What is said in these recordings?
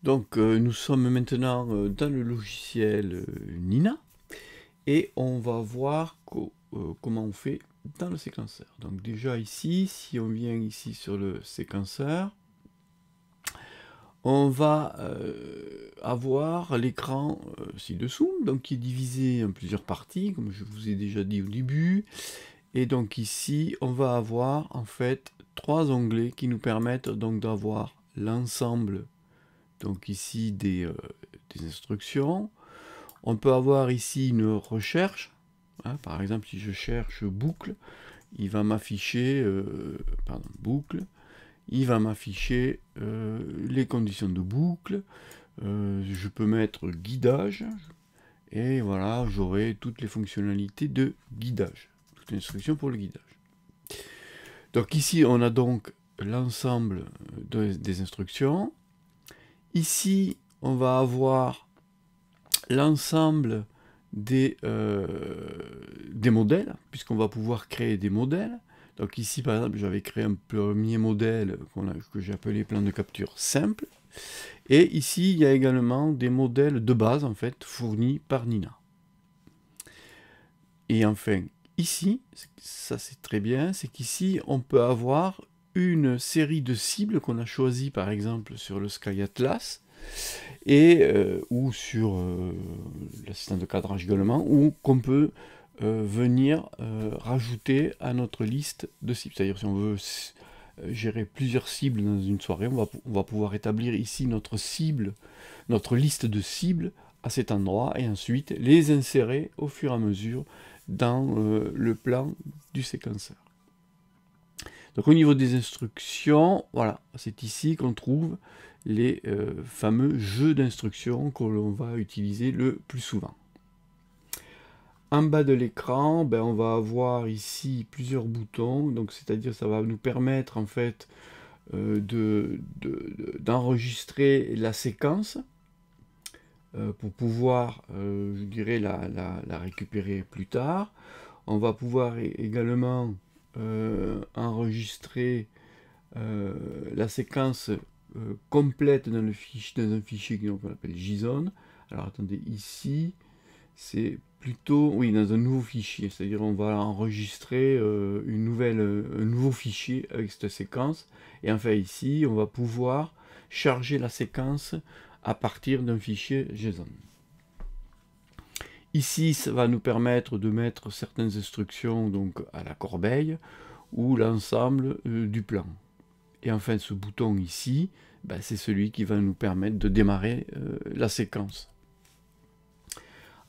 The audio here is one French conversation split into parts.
Donc nous sommes maintenant dans le logiciel Nina et on va voir comment on fait dans le séquenceur. Donc déjà ici, si on vient ici sur le séquenceur, on va avoir l'écran ci-dessous, donc qui est divisé en plusieurs parties, comme je vous ai déjà dit au début. Et donc ici, on va avoir en fait 3 onglets qui nous permettent donc d'avoir l'ensemble, donc ici des instructions. On peut avoir ici une recherche, hein, par exemple si je cherche boucle, il va m'afficher, boucle, il va m'afficher les conditions de boucle, je peux mettre guidage, et voilà, j'aurai toutes les fonctionnalités de guidage, toutes les instructions pour le guidage. Donc ici, on a donc l'ensemble des instructions. Ici, on va avoir l'ensemble des modèles, puisqu'on va pouvoir créer des modèles. Donc ici, par exemple, j'avais créé un premier modèle que j'ai appelé plan de capture simple. Et ici, il y a également des modèles de base, en fait, fournis par Nina. Et enfin, ici, ça c'est très bien, c'est qu'ici, on peut avoir une série de cibles qu'on a choisies, par exemple, sur le Sky Atlas, et ou sur l'assistant de cadrage également, ou qu'on peut venir rajouter à notre liste de cibles. C'est-à-dire si on veut gérer plusieurs cibles dans une soirée, on va pouvoir établir ici notre cible, notre liste de cibles à cet endroit, et ensuite les insérer au fur et à mesure dans le plan du séquenceur. Donc au niveau des instructions, voilà, c'est ici qu'on trouve les fameux jeux d'instructions que l'on va utiliser le plus souvent. En bas de l'écran, ben, on va avoir ici plusieurs boutons, donc c'est-à-dire ça va nous permettre en fait d'enregistrer la séquence pour pouvoir, je dirais, la récupérer plus tard. On va pouvoir également enregistrer la séquence complète dans un fichier qu'on appelle JSON. Alors attendez, ici, c'est plutôt, oui, dans un nouveau fichier, c'est-à-dire on va enregistrer un nouveau fichier avec cette séquence, et enfin ici, on va pouvoir charger la séquence à partir d'un fichier JSON. Ici, ça va nous permettre de mettre certaines instructions donc à la corbeille ou l'ensemble du plan. Et enfin, ce bouton ici, ben, c'est celui qui va nous permettre de démarrer la séquence.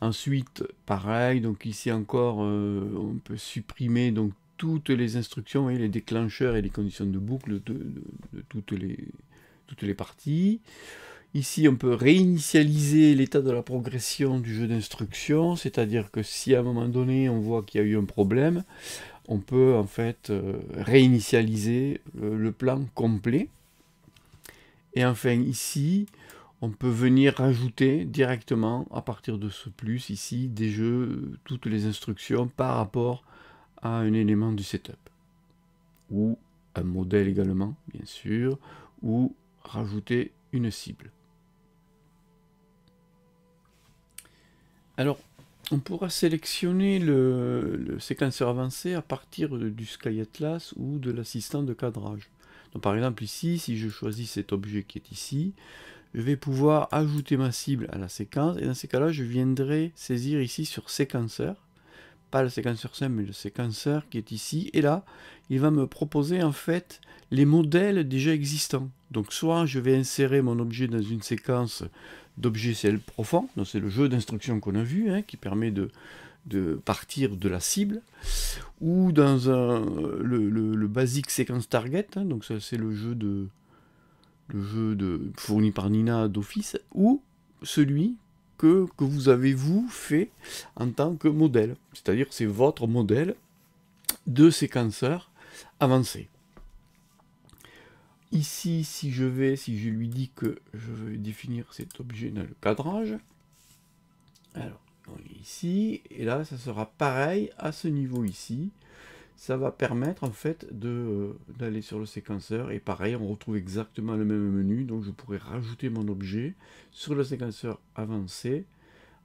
Ensuite, pareil, donc ici encore, on peut supprimer donc toutes les instructions, et les déclencheurs et les conditions de boucle de toutes les parties. Ici, on peut réinitialiser l'état de la progression du jeu d'instructions, c'est-à-dire que si à un moment donné, on voit qu'il y a eu un problème, on peut en fait réinitialiser le plan complet. Et enfin ici, on peut venir rajouter directement à partir de ce plus ici des jeux, toutes les instructions par rapport à un élément du setup. Ou un modèle également, bien sûr, ou rajouter une cible. Alors, on pourra sélectionner le séquenceur avancé à partir du Sky Atlas ou de l'assistant de cadrage. Donc, par exemple ici, si je choisis cet objet qui est ici, je vais pouvoir ajouter ma cible à la séquence, et dans ces cas-là, je viendrai saisir ici sur séquenceur, pas le séquenceur simple, mais le séquenceur qui est ici, et là, il va me proposer en fait les modèles déjà existants. Donc soit je vais insérer mon objet dans une séquence d'objets CL profond, donc c'est le jeu d'instructions qu'on a vu, hein, qui permet de partir de la cible, ou dans le basic sequence target, hein, donc ça c'est le jeu fourni par Nina d'office, ou celui que vous avez vous fait en tant que modèle, c'est-à-dire c'est votre modèle de séquenceur avancé. Ici, si je lui dis que je veux définir cet objet dans le cadrage, alors on est ici, et là ça sera pareil à ce niveau ici, ça va permettre en fait d'aller sur le séquenceur, et pareil, on retrouve exactement le même menu, donc je pourrais rajouter mon objet sur le séquenceur avancé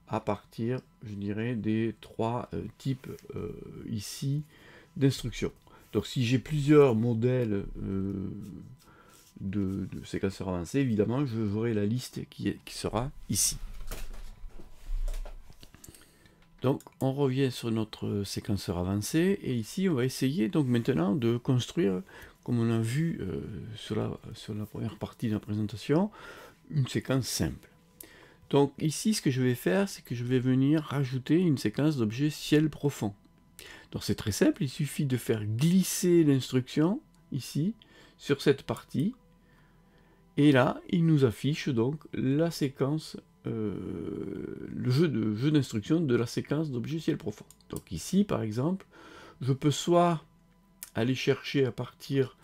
à partir, je dirais, des trois types ici d'instructions. Donc si j'ai plusieurs modèles de séquenceurs avancés, évidemment, j'aurai la liste qui sera ici. Donc on revient sur notre séquenceur avancé, et ici on va essayer donc maintenant de construire, comme on a vu sur la première partie de la présentation, une séquence simple. Donc ici ce que je vais faire, c'est que je vais venir rajouter une séquence d'objets ciel profond. Donc c'est très simple, il suffit de faire glisser l'instruction ici sur cette partie, et là il nous affiche donc la séquence, le jeu d'instruction de la séquence d'objets ciel profond. Donc ici par exemple, je peux soit aller chercher à partir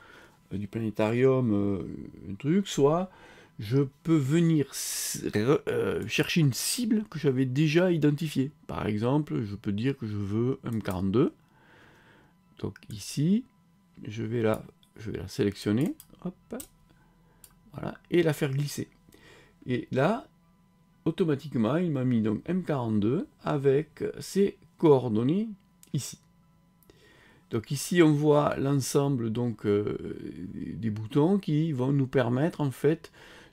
du planétarium un truc, soit je peux venir chercher une cible que j'avais déjà identifiée. Par exemple, je peux dire que je veux M42. Donc ici, je vais la sélectionner, hop, voilà, et la faire glisser. Et là, automatiquement, il m'a mis donc M42 avec ses coordonnées ici. Donc ici, on voit l'ensemble donc des boutons qui vont nous permettre en fait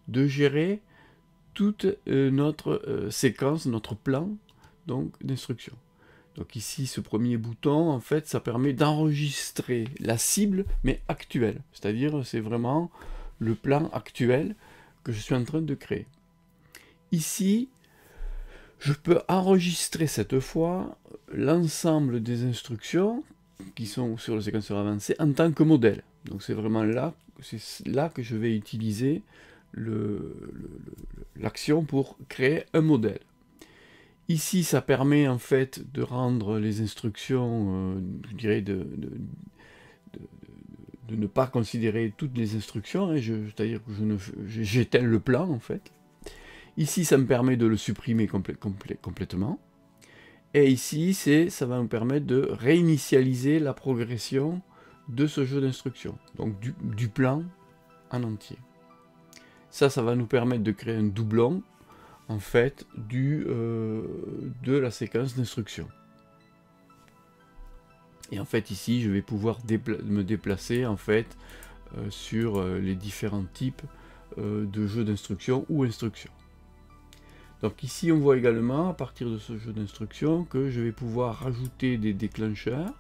de gérer toute notre séquence, notre plan donc d'instruction. Donc ici, ce premier bouton, en fait, ça permet d'enregistrer la cible, mais actuelle. C'est-à-dire, c'est vraiment le plan actuel que je suis en train de créer. Ici, je peux enregistrer cette fois l'ensemble des instructions qui sont sur le séquenceur avancé en tant que modèle. Donc c'est vraiment là que je vais utiliser l'action pour créer un modèle. Ici, ça permet en fait de rendre les instructions, je dirais, de ne pas considérer toutes les instructions, hein, c'est-à-dire que j'éteins le plan en fait. Ici, ça me permet de le supprimer complètement. Et ici, ça va me permettre de réinitialiser la progression de ce jeu d'instructions, donc du plan en entier. Ça va nous permettre de créer un doublon en fait de la séquence d'instructions. Et en fait ici je vais pouvoir me déplacer en fait sur les différents types de jeux d'instructions ou instructions. Donc ici on voit également à partir de ce jeu d'instructions que je vais pouvoir rajouter des déclencheurs,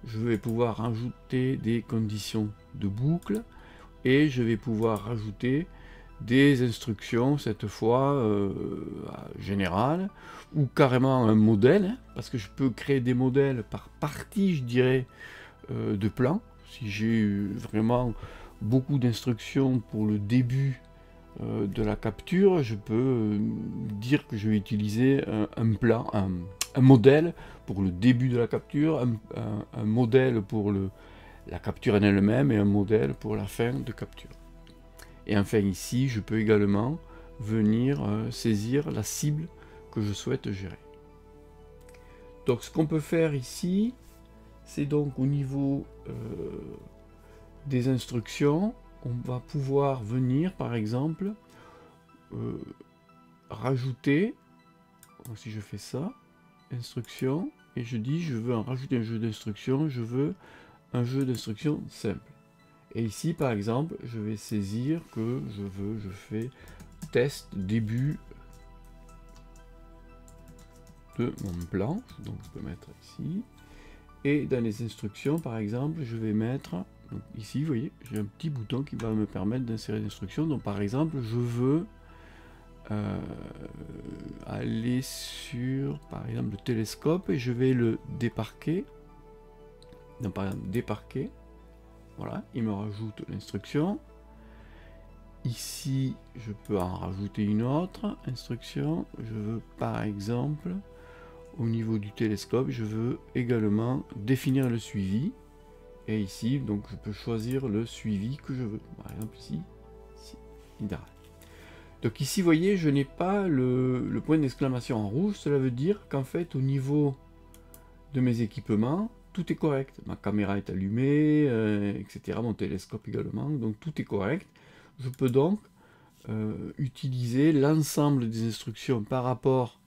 je vais pouvoir rajouter des conditions de boucle, et je vais pouvoir rajouter des instructions, cette fois générales, ou carrément un modèle, hein, parce que je peux créer des modèles par partie, je dirais, de plans. Si j'ai vraiment beaucoup d'instructions pour le début de la capture, je peux dire que je vais utiliser un plan, un modèle pour le début de la capture, un modèle pour la capture en elle-même, et un modèle pour la fin de capture. Et enfin ici, je peux également venir saisir la cible que je souhaite gérer. Donc ce qu'on peut faire ici, c'est donc au niveau des instructions, on va pouvoir venir par exemple rajouter, donc si je fais ça, instruction, et je dis je veux en rajouter un jeu d'instruction, je veux un jeu d'instruction simple. Et ici, par exemple, je vais saisir que je fais test début de mon plan. Donc, je peux mettre ici. Et dans les instructions, par exemple, je vais mettre, donc ici, vous voyez, j'ai un petit bouton qui va me permettre d'insérer l'instruction. Donc, par exemple, je veux aller sur, par exemple, le télescope, et je vais le déparquer. Donc, par exemple, déparquer. Voilà, il me rajoute l'instruction. Ici, je peux en rajouter une autre instruction. Je veux par exemple, au niveau du télescope, je veux également définir le suivi. Et ici, donc, je peux choisir le suivi que je veux. Par exemple, ici, idéal. Donc ici, vous voyez, je n'ai pas le point d'exclamation en rouge. Cela veut dire qu'en fait, au niveau de mes équipements, tout est correct. Ma caméra est allumée, etc. Mon télescope également, donc tout est correct. Je peux donc utiliser l'ensemble des instructions par rapport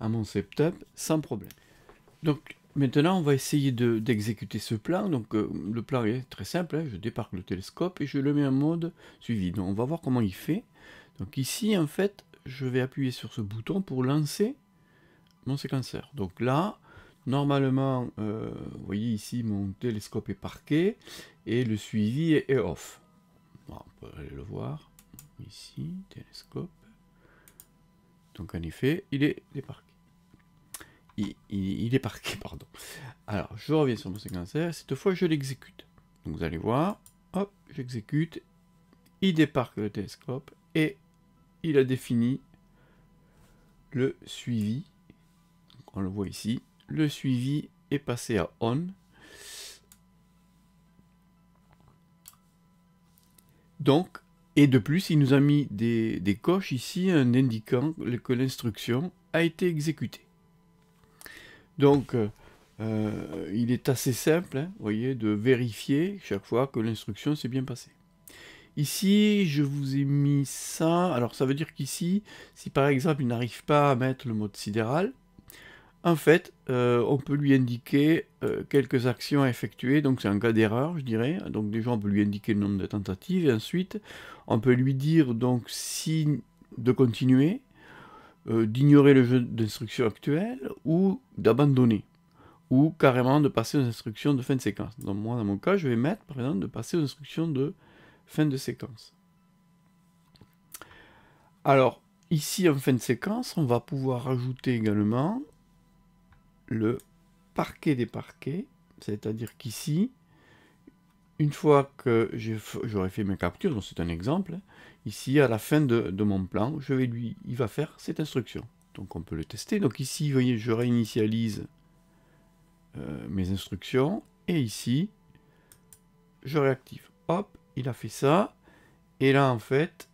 à mon setup sans problème. Donc maintenant on va essayer d'exécuter ce plan. Donc le plan est très simple, hein. Je débarque le télescope et je le mets en mode suivi. Donc on va voir comment il fait. Donc ici en fait je vais appuyer sur ce bouton pour lancer mon séquenceur. Donc là normalement vous voyez ici mon télescope est parqué et le suivi est off. Bon, on peut aller le voir ici, télescope. Donc en effet il est parqué. Il est parqué, pardon. Alors, je reviens sur mon séquenceur, cette fois je l'exécute. Donc vous allez voir, hop, j'exécute, il débarque le télescope et il a défini le suivi. Donc, on le voit ici, le suivi est passé à on. Donc, et de plus, il nous a mis des coches ici en indiquant que l'instruction a été exécutée. Donc, il est assez simple, hein, vous voyez, de vérifier chaque fois que l'instruction s'est bien passée. Ici, je vous ai mis ça. Alors, ça veut dire qu'ici, si par exemple, il n'arrive pas à mettre le mode sidéral, en fait, on peut lui indiquer quelques actions à effectuer. Donc, c'est un cas d'erreur, je dirais. Donc, déjà, on peut lui indiquer le nombre de tentatives. Et ensuite, on peut lui dire donc si de continuer, d'ignorer le jeu d'instructions actuel ou d'abandonner, ou carrément de passer aux instructions de fin de séquence. Donc moi, dans mon cas, je vais mettre, par exemple, de passer aux instructions de fin de séquence. Alors, ici, en fin de séquence, on va pouvoir ajouter également le parquet des parquets, c'est-à-dire qu'ici, une fois que j'aurai fait mes captures, donc c'est un exemple, ici, à la fin de mon plan, il va faire cette instruction. Donc on peut le tester. Donc ici, vous voyez, je réinitialise mes instructions, et ici, je réactive. Hop, il a fait ça, et là, en fait,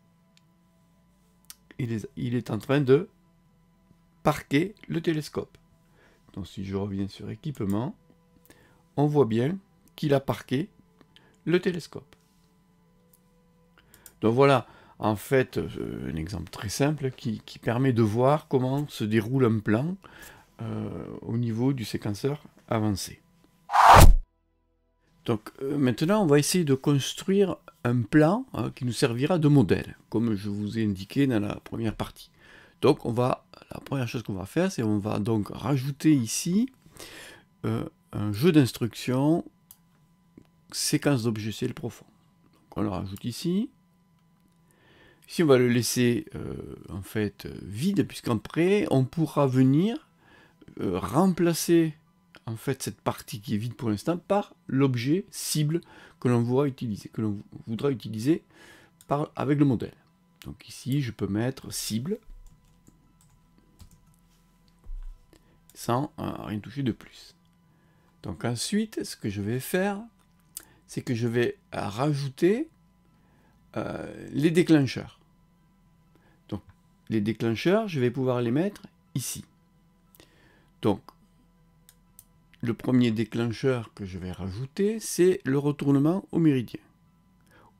il est en train de parquer le télescope. Donc si je reviens sur équipement, on voit bien qu'il a parqué le télescope. Donc voilà, en fait, un exemple très simple qui permet de voir comment se déroule un plan au niveau du séquenceur avancé. Donc maintenant, on va essayer de construire un plan qui nous servira de modèle, comme je vous ai indiqué dans la première partie. Donc la première chose qu'on va faire, c'est on va donc rajouter ici un jeu d'instructions séquence d'objets ciel profond. Donc on le rajoute ici. Ici, on va le laisser en fait vide, puisqu'après, on pourra venir remplacer en fait cette partie qui est vide pour l'instant par l'objet cible que l'on voudra utiliser avec le modèle. Donc ici, je peux mettre cible sans rien toucher de plus. Donc ensuite, ce que je vais faire, c'est que je vais rajouter les déclencheurs. Donc les déclencheurs, je vais pouvoir les mettre ici. Donc le premier déclencheur que je vais rajouter, c'est le retournement au méridien.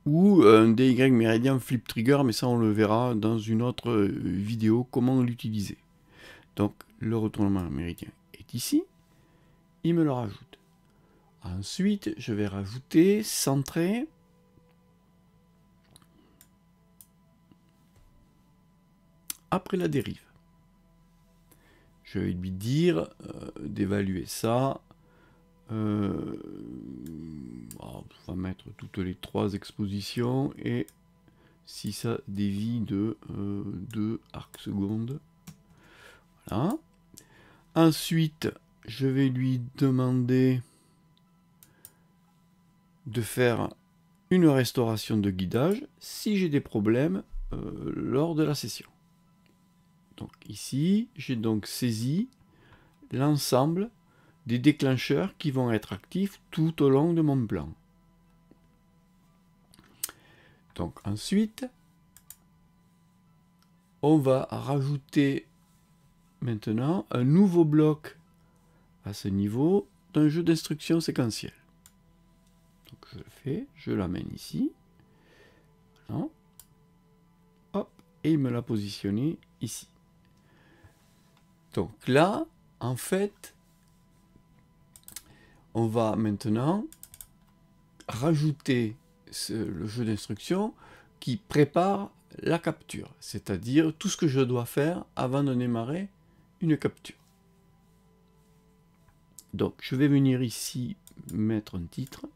Ou un DY méridien flip trigger, mais ça on le verra dans une autre vidéo, comment l'utiliser. Donc le retournement au méridien est ici, il me le rajoute. Ensuite, je vais rajouter centré après la dérive. Je vais lui dire d'évaluer ça. On va mettre toutes les 3 expositions et si ça dévie de 2 arcs secondes. Voilà. Ensuite, je vais lui demander de faire une restauration de guidage si j'ai des problèmes lors de la session. Donc ici, j'ai donc saisi l'ensemble des déclencheurs qui vont être actifs tout au long de mon plan. Donc ensuite, on va rajouter maintenant un nouveau bloc à ce niveau d'un jeu d'instructions séquentiel. Donc je le fais, je l'amène ici. Voilà. Hop, et il me l'a positionné ici. Donc là, en fait, on va maintenant rajouter le jeu d'instructions qui prépare la capture, c'est-à-dire tout ce que je dois faire avant de démarrer une capture. Donc je vais venir ici mettre un titre.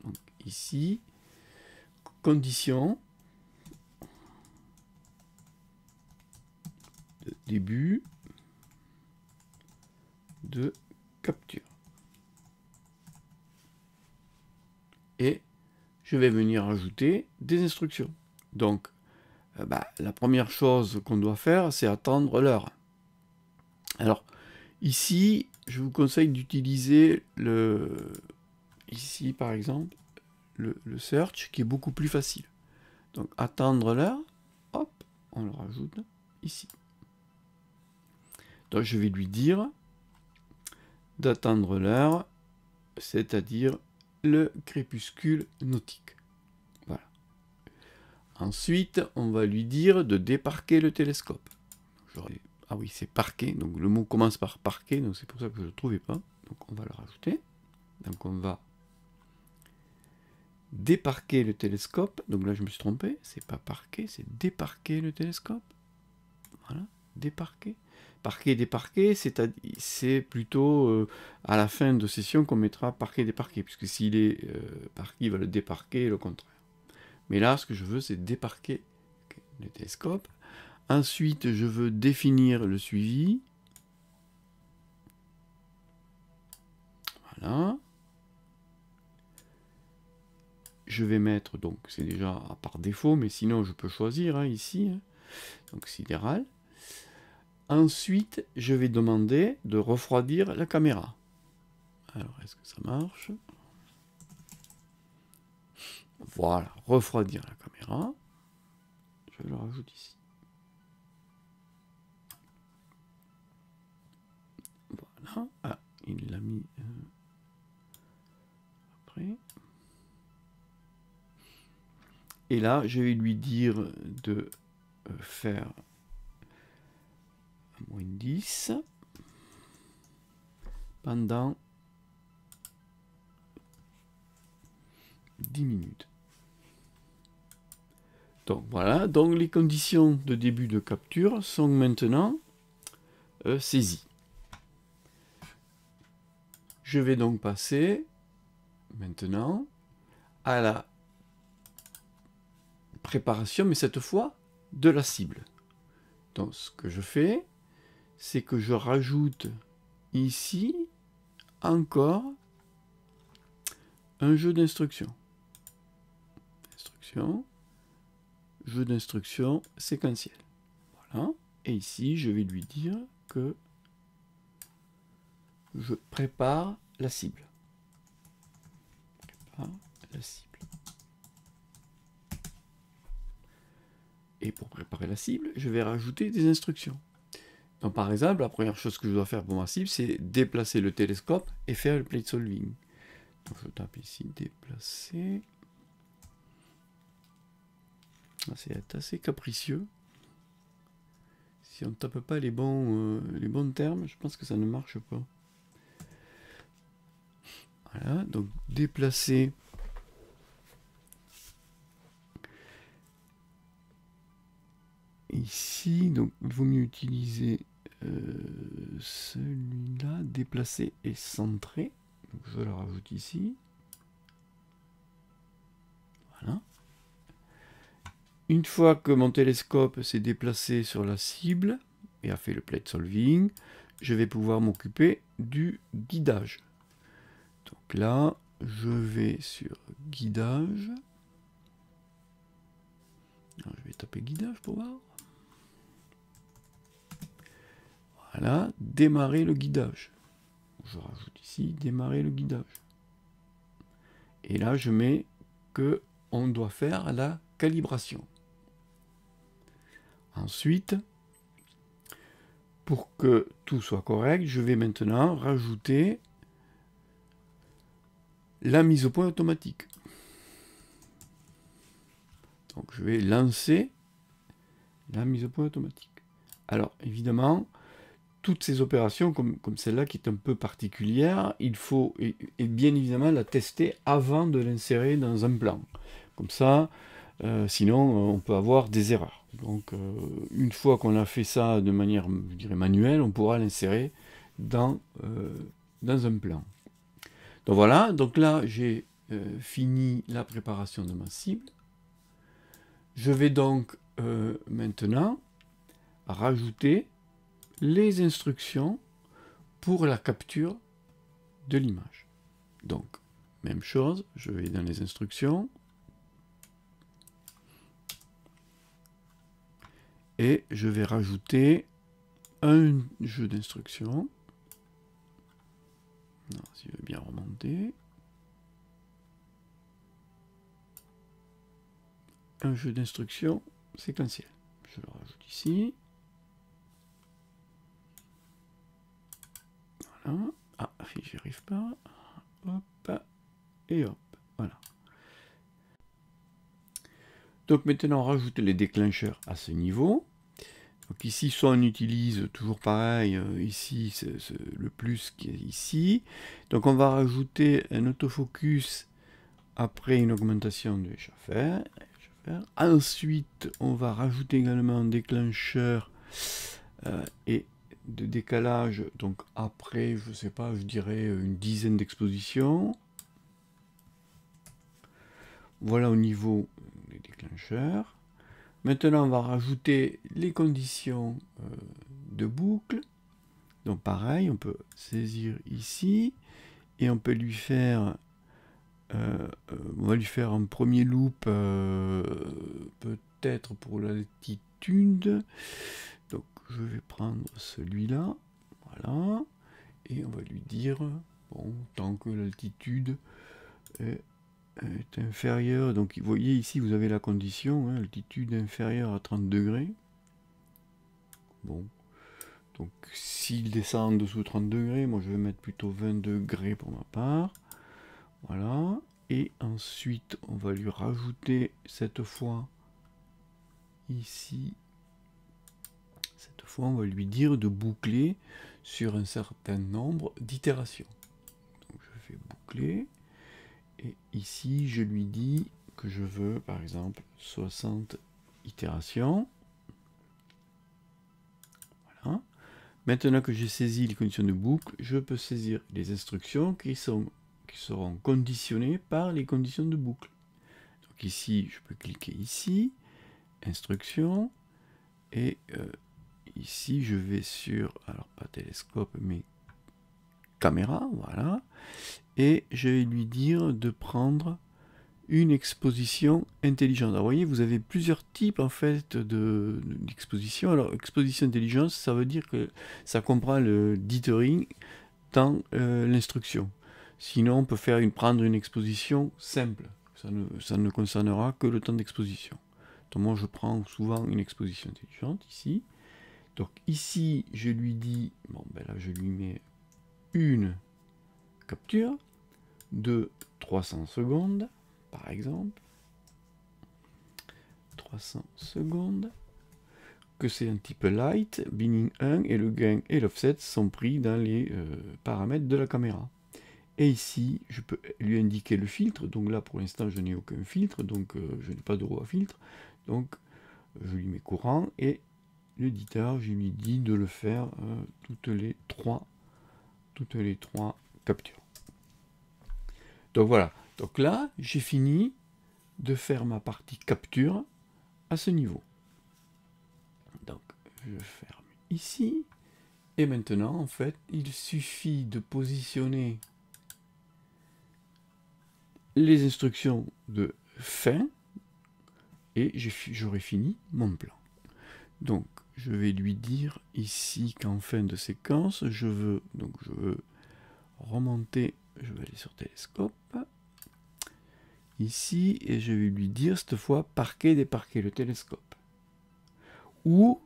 Donc ici, condition de début de capture. Et je vais venir ajouter des instructions. Donc la première chose qu'on doit faire, c'est attendre l'heure. Alors ici, je vous conseille d'utiliser ici par exemple le search qui est beaucoup plus facile. Donc attendre l'heure, hop, on le rajoute ici. Donc je vais lui dire d'attendre l'heure, c'est-à-dire le crépuscule nautique. Voilà. Ensuite, on va lui dire de déparquer le télescope. Ah oui, c'est parquer, donc le mot commence par parquer, donc c'est pour ça que je ne le trouvais pas. Donc on va le rajouter. Donc on va déparquer le télescope. Donc là je me suis trompé, c'est pas parquer, c'est déparquer le télescope. Voilà, déparquer. Parquer, déparquer, c'est plutôt à la fin de session qu'on mettra parquer, déparquer, puisque s'il est parqué, il va le déparquer et le contraire. Mais là, ce que je veux, c'est déparquer le télescope. Ensuite, je veux définir le suivi. Voilà. Je vais mettre, donc c'est déjà par défaut, mais sinon je peux choisir ici. Donc sidéral. Ensuite, je vais demander de refroidir la caméra. Alors, est-ce que ça marche? Voilà, refroidir la caméra. Je le rajoute ici. Voilà. Ah, il l'a mis après. Et là, je vais lui dire de faire -10 pendant 10 minutes. Donc voilà, donc les conditions de début de capture sont maintenant saisies. Je vais donc passer maintenant à la préparation, mais cette fois de la cible. Donc ce que je fais, c'est que je rajoute ici encore un jeu d'instructions. Jeu d'instructions séquentiel. Voilà. Et ici, je vais lui dire que je prépare la cible. La cible. Et pour préparer la cible, je vais rajouter des instructions. Donc par exemple, la première chose que je dois faire pour ma cible, c'est déplacer le télescope et faire le plate solving. Donc je tape ici déplacer. C'est assez capricieux. Si on ne tape pas les bons termes, je pense que ça ne marche pas. Voilà, donc déplacer. Ici, donc il vaut mieux utiliser celui-là, déplacer et centrer. Donc je le rajoute ici. Voilà. Une fois que mon télescope s'est déplacé sur la cible et a fait le plate solving, je vais pouvoir m'occuper du guidage. Donc là, je vais sur guidage. Alors, je vais taper guidage pour voir. Voilà, démarrer le guidage. Je rajoute ici démarrer le guidage. Et là, je mets que on doit faire la calibration. Ensuite, pour que tout soit correct, je vais maintenant rajouter la mise au point automatique. Donc je vais lancer la mise au point automatique. Alors évidemment, toutes ces opérations, comme celle-là qui est un peu particulière, il faut et bien évidemment la tester avant de l'insérer dans un plan. Comme ça, sinon on peut avoir des erreurs. Donc une fois qu'on a fait ça de manière, je dirais, manuelle, on pourra l'insérer dans un plan. Donc voilà, donc là j'ai fini la préparation de ma cible. Je vais donc maintenant rajouter les instructions pour la capture de l'image. Donc, même chose, je vais dans les instructions et je vais rajouter un jeu d'instructions. Si je veux bien remonter. Un jeu d'instructions séquentiel. Je le rajoute ici. Voilà. Ah, j'y arrive pas. Hop. Et hop. Voilà. Donc maintenant, on rajoute les déclencheurs à ce niveau. Donc ici, soit on utilise toujours pareil, ici, c'est le plus qui est ici. Donc on va rajouter un autofocus après une augmentation de Schaffer. Ensuite, on va rajouter également un déclencheur et de décalage. Donc après, je sais pas, je dirais une dizaine d'expositions. Voilà au niveau des déclencheurs. Maintenant, on va rajouter les conditions de boucle. Donc pareil, on peut saisir ici et on peut lui faire, on va lui faire un premier loop peut-être pour l'altitude. Donc je vais prendre celui-là, voilà, et on va lui dire, bon, tant que l'altitude est inférieure, donc vous voyez ici, vous avez la condition, hein, altitude inférieure à 30 degrés. Bon, donc s'il descend en dessous de 30 degrés, moi je vais mettre plutôt 20 degrés pour ma part. Voilà, et ensuite on va lui rajouter cette fois ici, cette fois on va lui dire de boucler sur un certain nombre d'itérations. Donc je fais boucler, et ici je lui dis que je veux par exemple 60 itérations. Voilà. Maintenant que j'ai saisi les conditions de boucle, je peux saisir les instructions qui seront conditionnées par les conditions de boucle. Donc ici, je peux cliquer ici, instructions, et ici, je vais sur, alors pas télescope, mais caméra, voilà, et je vais lui dire de prendre une exposition intelligente. Alors, vous voyez, vous avez plusieurs types en fait d'exposition. Alors, exposition intelligente, ça veut dire que ça comprend le dithering dans l'instruction. Sinon, on peut prendre une exposition simple. Ça ne concernera que le temps d'exposition. Donc, moi, je prends souvent une exposition intelligente ici. Donc, ici, je lui dis, bon, ben là, je lui mets une capture de 300 secondes. Par exemple, 300 secondes, que c'est un type light, binning 1, et le gain et l'offset sont pris dans les paramètres de la caméra. Et ici, je peux lui indiquer le filtre, donc là pour l'instant je n'ai aucun filtre, donc je n'ai pas de roue à filtre, donc je lui mets courant, et l'éditeur, je lui dis de le faire toutes les trois captures. Donc voilà, donc là j'ai fini de faire ma partie capture à ce niveau. Donc je ferme ici, et maintenant en fait il suffit de positionner les instructions de fin et j'aurai fini mon plan. Donc je vais lui dire ici qu'en fin de séquence je veux remonter, je vais aller sur télescope ici, et je vais lui dire cette fois parquer, déparquer le télescope. Ou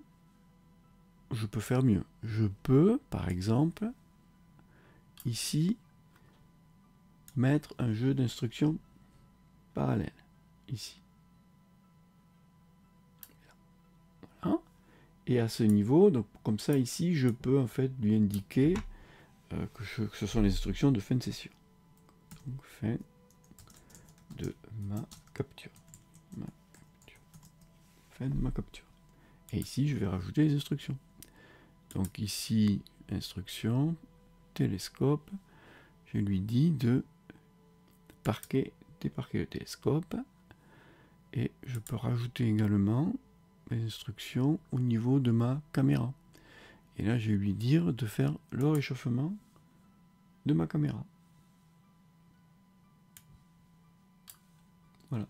je peux faire mieux. Je peux, par exemple, ici, mettre un jeu d'instructions parallèle, ici. Voilà. Et à ce niveau, donc comme ça ici, je peux en fait lui indiquer que ce sont les instructions de fin de session. Donc fin de ma capture. Fin de ma capture. Et ici, je vais rajouter les instructions. Donc ici, instruction, télescope. Je lui dis de déparquer le télescope. Et je peux rajouter également les instructions au niveau de ma caméra. Et là, je vais lui dire de faire le réchauffement de ma caméra. Voilà.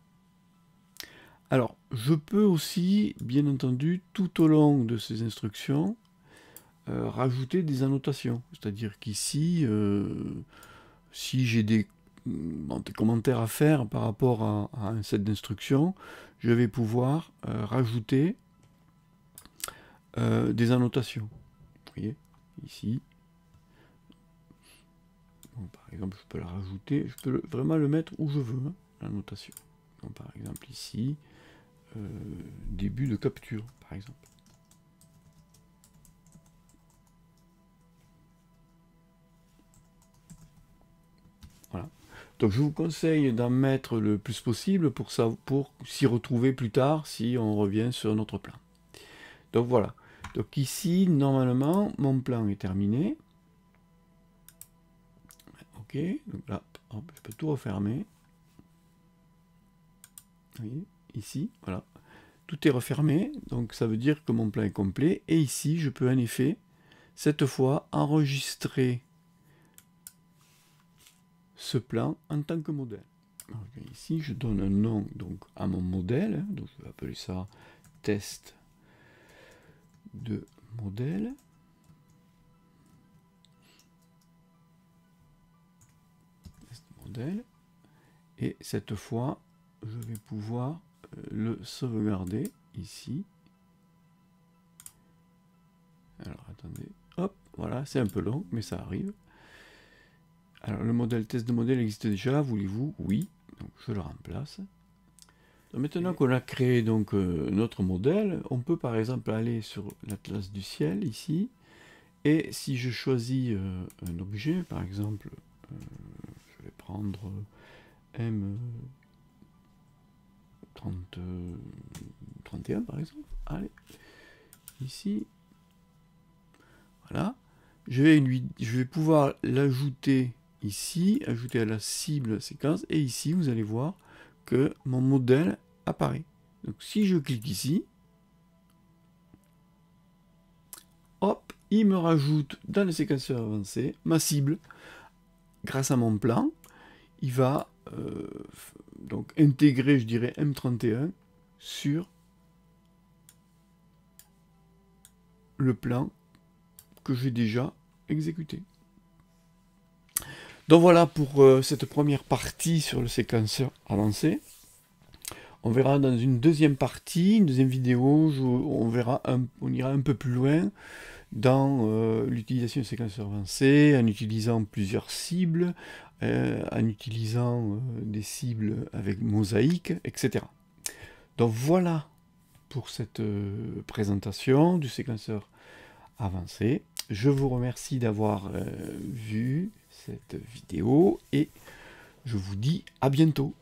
Alors, je peux aussi, bien entendu, tout au long de ces instructions, rajouter des annotations. C'est-à-dire qu'ici, si j'ai des commentaires à faire par rapport à un set d'instructions, je vais pouvoir rajouter des annotations. Vous voyez, ici. Donc, par exemple, je peux la rajouter, je peux vraiment le mettre où je veux, hein, l'annotation. Donc, par exemple, ici, début de capture, par exemple. Voilà. Donc je vous conseille d'en mettre le plus possible pour s'y retrouver plus tard si on revient sur notre plan. Donc voilà. Donc ici, normalement, mon plan est terminé. Ok, donc là, hop, je peux tout refermer. Vous voyez, ici, voilà. Tout est refermé, donc ça veut dire que mon plan est complet. Et ici, je peux en effet, cette fois, enregistrer ce plan en tant que modèle. Donc, ici, je donne un nom donc, à mon modèle. Hein, donc je vais appeler ça test de modèle. Test modèle. Et cette fois, je vais pouvoir le sauvegarder ici. Alors attendez, hop, voilà, c'est un peu long, mais ça arrive. Alors le modèle test de modèle existe déjà, voulez-vous? Oui, donc je le remplace. Donc, maintenant qu'on a créé donc notre modèle, on peut par exemple aller sur l'atlas du ciel ici, et si je choisis un objet, par exemple, je vais prendre M31 par exemple, allez, ici, voilà, je vais pouvoir l'ajouter ici, ajouter à la cible séquence, et ici vous allez voir que mon modèle apparaît. Donc si je clique ici, hop, il me rajoute dans le séquenceur avancé ma cible. Grâce à mon plan, il va donc intégrer, je dirais, M31 sur le plan que j'ai déjà exécuté. Donc voilà pour cette première partie sur le séquenceur avancé. On verra dans une deuxième partie, une deuxième vidéo, on ira un peu plus loin dans l'utilisation du séquenceur avancé, en utilisant plusieurs cibles, en utilisant des cibles avec mosaïque, etc. Donc voilà pour cette présentation du séquenceur avancé. Je vous remercie d'avoir vu cette vidéo et je vous dis à bientôt.